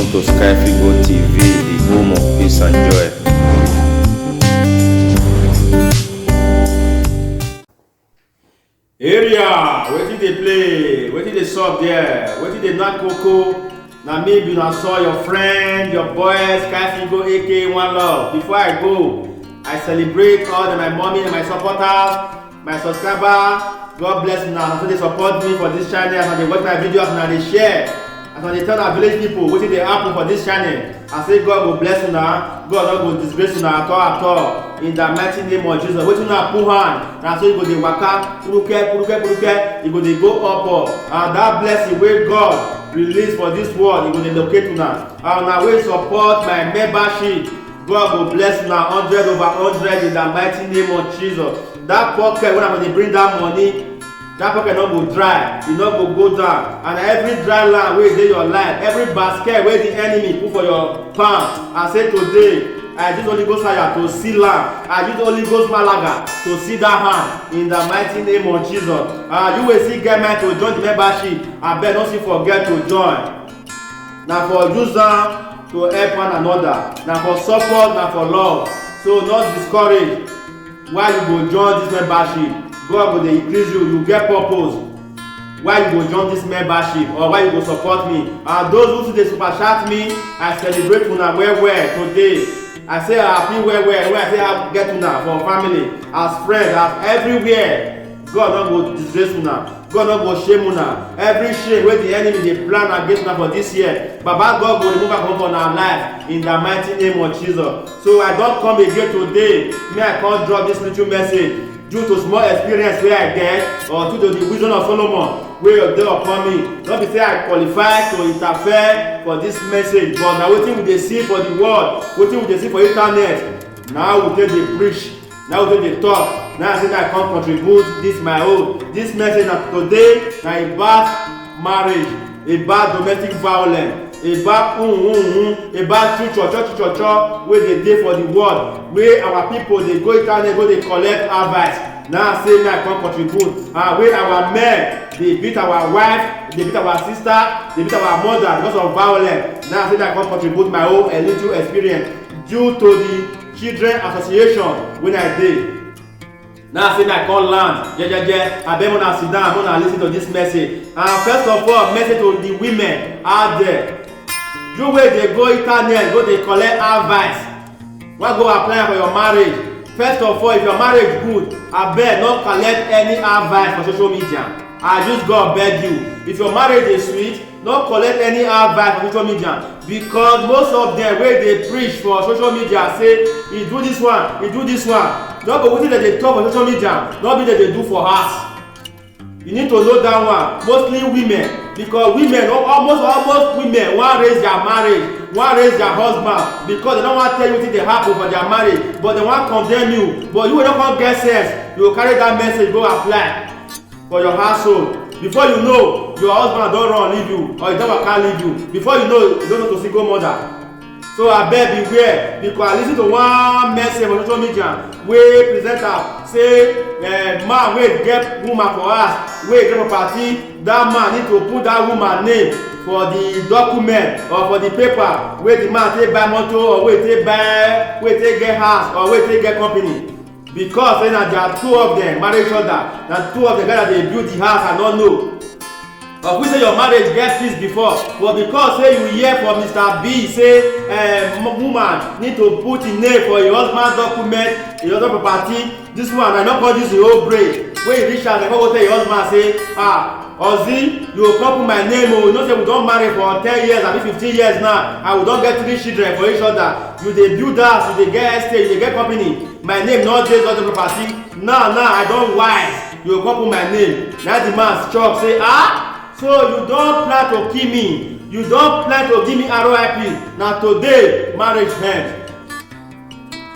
Welcome to Skyfigo TV, the home of peace and joy. Area, wetin dey play, wetin dey sup there, wetin dey knack koko. Na me be na saw your friend, your boy Skyfigo aka One Love. Before I go, I celebrate all my mommy and my supporters, my subscribers. God bless una as they support me for this channel, as they watch my videos and they share, as they tell our village people wetin dey happen for this channel. I say God go bless una, God no go disgrace una at all. In the mighty name of Jesus, wetin una put hand, na so you go dey waka puruke, you go dey go up, and that blessing wey God release for this world, e go dey locate una. And una wey support my membership, God go bless una 100 over 100 in the mighty name of Jesus. That pocket when I go dey bring that money, that pocket no go dry, e no go down. And every dry land wey dey your life, every basket wey the enemy put for your palm, I say today, I use Holy Ghost fire to see land. I use Holy Ghost Malaga to see that hand in the mighty name of Jesus. You will see get mind to join the membership. I beg don't forget to join. Now for use am to help one another. Now for support, now for love. So not discourage. Why you go join this membership? God will increase you. You get purpose. Why you go join this membership or why you go support me? And those who dey super chat me, I celebrate una well today. I say I happy well when I say I get una for family, as friends, as everywhere. God no go disgrace una, God no go shame una. Every shame wey the enemy dey plan against una for this year, Baba God go remove am from our life in the mighty name of Jesus. So I don come again today, may I come drop this little message due to small experience wey I get or due to the wisdom of Solomon wey dey upon me. No be say I qualify to interfere for this message, but na wetin we dey see for the world, wetin we dey see for internet, na we take dey preach, na we take dey talk. Now I say I come contribute this my own. This message na today na about marriage, about domestic violence, about about cho wey dey dey for the world, wey our people dey go internet go dey collect advice. Now I say I come contribute. Wey our men dey beat our wife, dey beat our sister, dey beat our mother because of violence. Now I say I come contribute my own a little experience due to the children association when I dey. Now I say I come land, abeg una sit down, una lis ten to this message. And first of all, message to the women out there. You wey dey go internet go dey collect advice, wan go apply for your marriage. First of all, if your marriage good, abeg no collect any advice for social media. I just God beg you, if your marriage dey sweet, no collect any advice for social media, because most of them wey dey preach for social media say e do this one, e do this one. No be wetin dem dey talk for social media, no be dem dey do for house. You need to know that one. Mostly women, because women almost women wan raise their marriage, wan raise their husband, because they no wan tell you wetin dey happen for their marriage, but they wan condemn you. But you wey no come get sense, you go carry that message go apply for your household. Before you know, your husband don run leave you, or he don waka leave you. Before you know, you don know to single mother. So abeg beware, because I lis ten to one message for social media wey presenter say man wey get woman for house, wey get property, that man need to put that woman name for the document or for the paper wey the man take buy motor, or wey take get house, or wey take get company. Because say na there are two of them marry each other, na two of them guys dey build the house and no know. Or we say your marriage get peace before, but because say you hear from Mr. B say woman need to put im name for your husband document, your husband property, this one na no come use your whole brain. When you reach out, dem go tell your husband say Ozi, you go come put my name o. You know say we don marry for 10 years abi 15 years now, and we don get 3 children for each other. You dey build house, you dey get estate, you dey get company. My name no dey on the property. Now I don wise. You go come put my name. Na the man shock say so you don plan to kill me, you don plan to give me RIP. Na today marriage end.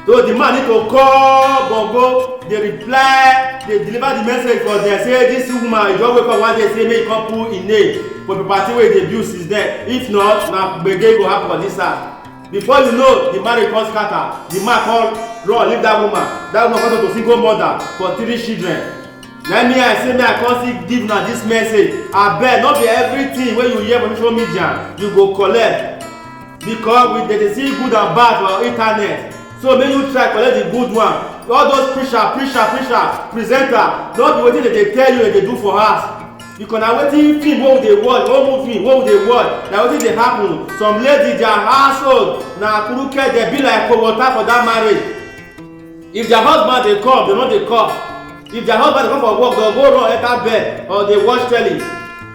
So the man need to call bongo, dey reply, dey deliver the message for them say this woman you just wake up one day say make you come put im name for property wey dey build since then. If not, na gbege go happen for this house. Before you know, the marriage come scatter. The man come run leave that woman. That woman come to single mother for 3 children. Na me I say, may I come still give una this message. Abeg, no be everything wey you hear for social media you go collect. because we dey see good and bad for internet. So make you try collect the good one. All those presenter no be wetin dem dey tell you dem dey do for house. Because na wetin film wey we dey watch, home movie wey we dey watch, na wetin dey happen. Some ladies their household na kuruke dey be like cold water for that marriage. If their husband dey come, they no dey come. If their husband dey come for work, they go run enter bed or dey watch telly.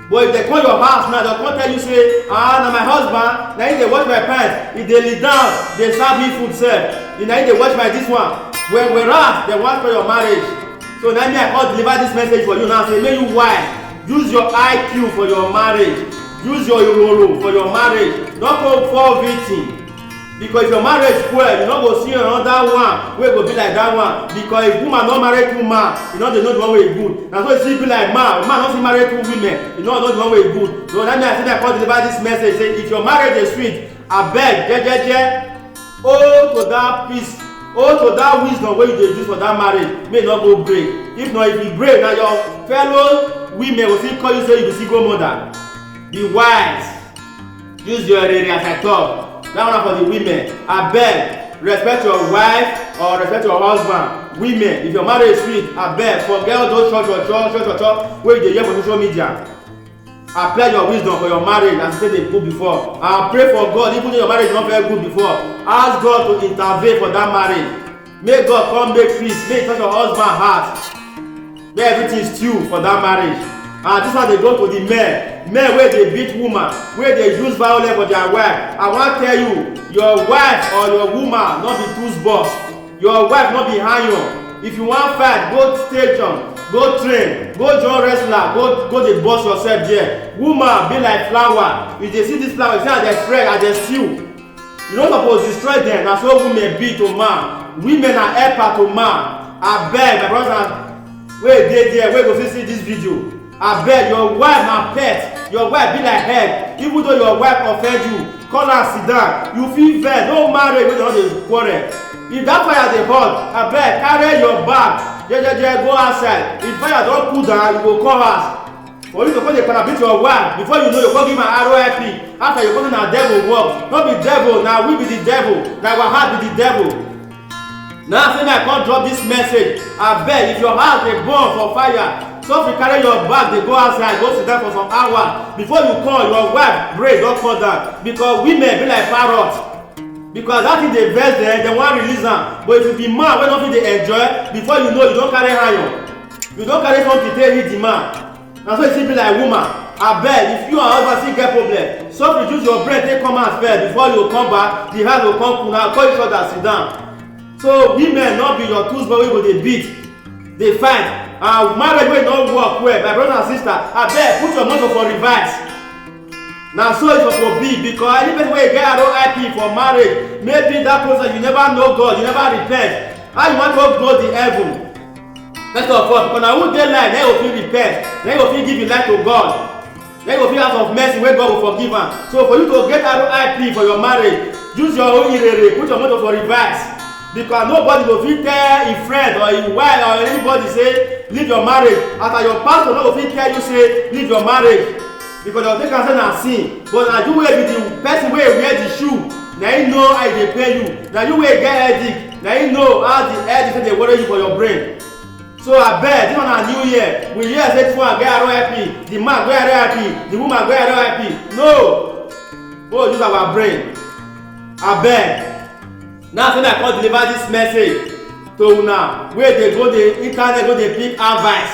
But if they come your house now, they come tell you say, na my husband, na him dey wash my pants, he dey lie down, dey serve me food sef, na him dey wash my this one. Whereas they want for your marriage. So na me I come deliver this message for you now, say make you wise, use your IQ for your marriage, use your Iroro for your marriage, no go fall victim. Because if your marriage spoil, you no go see another one wey go be like that one. Because if woman no marry two man, you no dey know the one wey good. Na so e still be like man no fit marry two women, you no know the one wey good. So that mean I say I come deliver this message say if your marriage dey sweet, abeg jejeje, hold to that peace, hold to that wisdom wey you dey use for that marriage, make e no go break. If not, if e break, na your fellow women go still call you say you be single mother. Be wise, use your area as I talk. That one for the women. Abeg, respect your wife or respect your husband. Women, if your marriage is sweet, abeg, forget all those church wey you dey hear for social media. Apply your wisdom for your marriage as you say dey good before. And pray for God, even though your marriage no very good before. Ask God to intervene for that marriage. Make God come make peace, make touch your husband heart. Make everything stew for that marriage. And this one dey go to the men wey dey beat woman, wey dey use violence for their wife. I wan tell you, your wife or your woman no be tools box. Your wife no be iron. If you wan fight, go station, go train, go join wrestler, go dey burst yourself there. Woman be like flower. You dey see this flower, you see as dey spread, as dey stew. You no suppose destroy them. Na so women be to man. Women na helper to man. Abeg, my brothers wey dey there, wey go fit see this video. Abeg, your wife na pet, your wife be like head. Even though your wife offend you, call her sit down, you fit vex, no marry wey no dey quarrel. If that fire dey hot, abeg carry your bag jejeje go outside. If fire don cool down, you go come house. For you to come dey beat your wife, before you know you come give her RIP. After you come na devil work, no be devil, na we be the devil, na our heart be the devil. Now say I come drop this message. Abeg, if your house dey burn for fire, so if you carry your bag dey go outside, go sit down for some hours before you come, your wife brain don come down. Because women be like parrot. Because that thing dey vex dem, dem wan release am. But if you be man wey no fit dey enjoy, before you know, you don carry iron, you don carry something take hit the man. Na so e still be like woman. Abeg, if you and husband still get problem, so if you use your brain take come out first before you come back, the house go come cool. Now call each other sit down. So women no be your tools but wey go dey beat, dey fight. And marriage wey no work well, my brother and sister, abeg put your motor for reverse. Na so e suppose be, because any person wey get RIP for marriage, maybe that process you never know God, you never repent. How you wan go the heaven? First of all, because na who dey life, na go fit repent, na go fit give him life to God, na go fit ask of mercy wey God go forgive am. So for you to get RIP for your marriage, use your own irere, put your motor for reverse. Because nobody go fit tell him friend or him wife or anybody say leave your marriage. After your pastor no go fit tell you say leave your marriage, because dem take am say na sin. But na you wey be the person wey wear the shoe, na him know how e dey pain you. Na you wey get headache, na him know how the headache take dey worry you for your brain. So abeg, this one na new year, we hear say this one get RIP, the man get RIP, the woman get RIP. No, go use our brain. Abeg. Now say I come deliver this message to una wey dey go the internet go dey pick advice.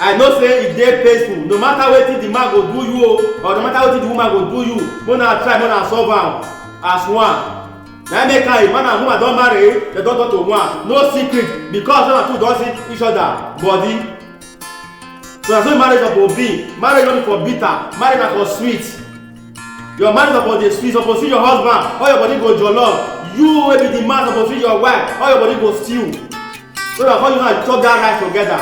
I know say e dey painful, no matter wetin the man go do you or no matter wetin the woman go do you, una try una solve am as one. Na make am man and woman don marry, dem don turn to one, no secret, because una two don see each other body. So na so marriage suppose be. Marriage no be for bitter, marriage na for sweet. Your marriage suppose dey sweet, suppose see your husband, all your body go jollof. You wey be the man suppose see your wife, all your body go stew. So that how you and chop that rice together,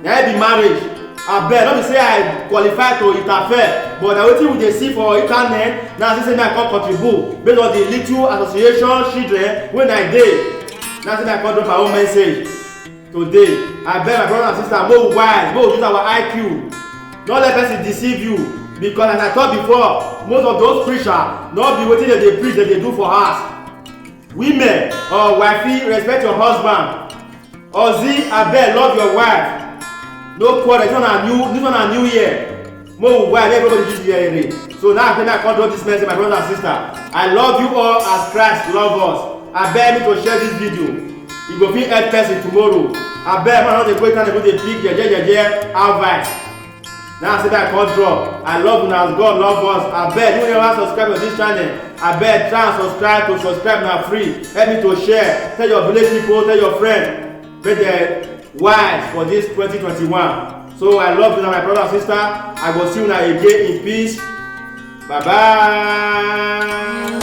na be marriage. Abeg, no be say I qualify to interfere, but na wetin we dey see for internet, na say I come contribute based on the little association children wey I dey. Na say I come drop my own message today. Abeg, my brother and sister, make we wise, make we use our IQ. Don't let person deceive you. because as I talk before, most of those preachers not be wetin dem dey preach dem dey do for house. Women or wifey, respect your husband. Ozi, abeg love your wife. No quarrel, this one na new year. Mo we wife everybody use hearing. So now I come drop this message, my brother and sister. I love you all as Christ love us. Abeg me to share this video. E go fit help person tomorrow. Abeg man no dey go kind of dey pick jeje advice. Now I say that I come drop. I love una as God love us. Abeg you never subscribe to this channel. Abeg try and subscribe na free. Help me to share. Tell your village people, tell your friends. Make dem wise for this 2021. So I love you, my brother and sister. I go see you again in peace. Bye bye.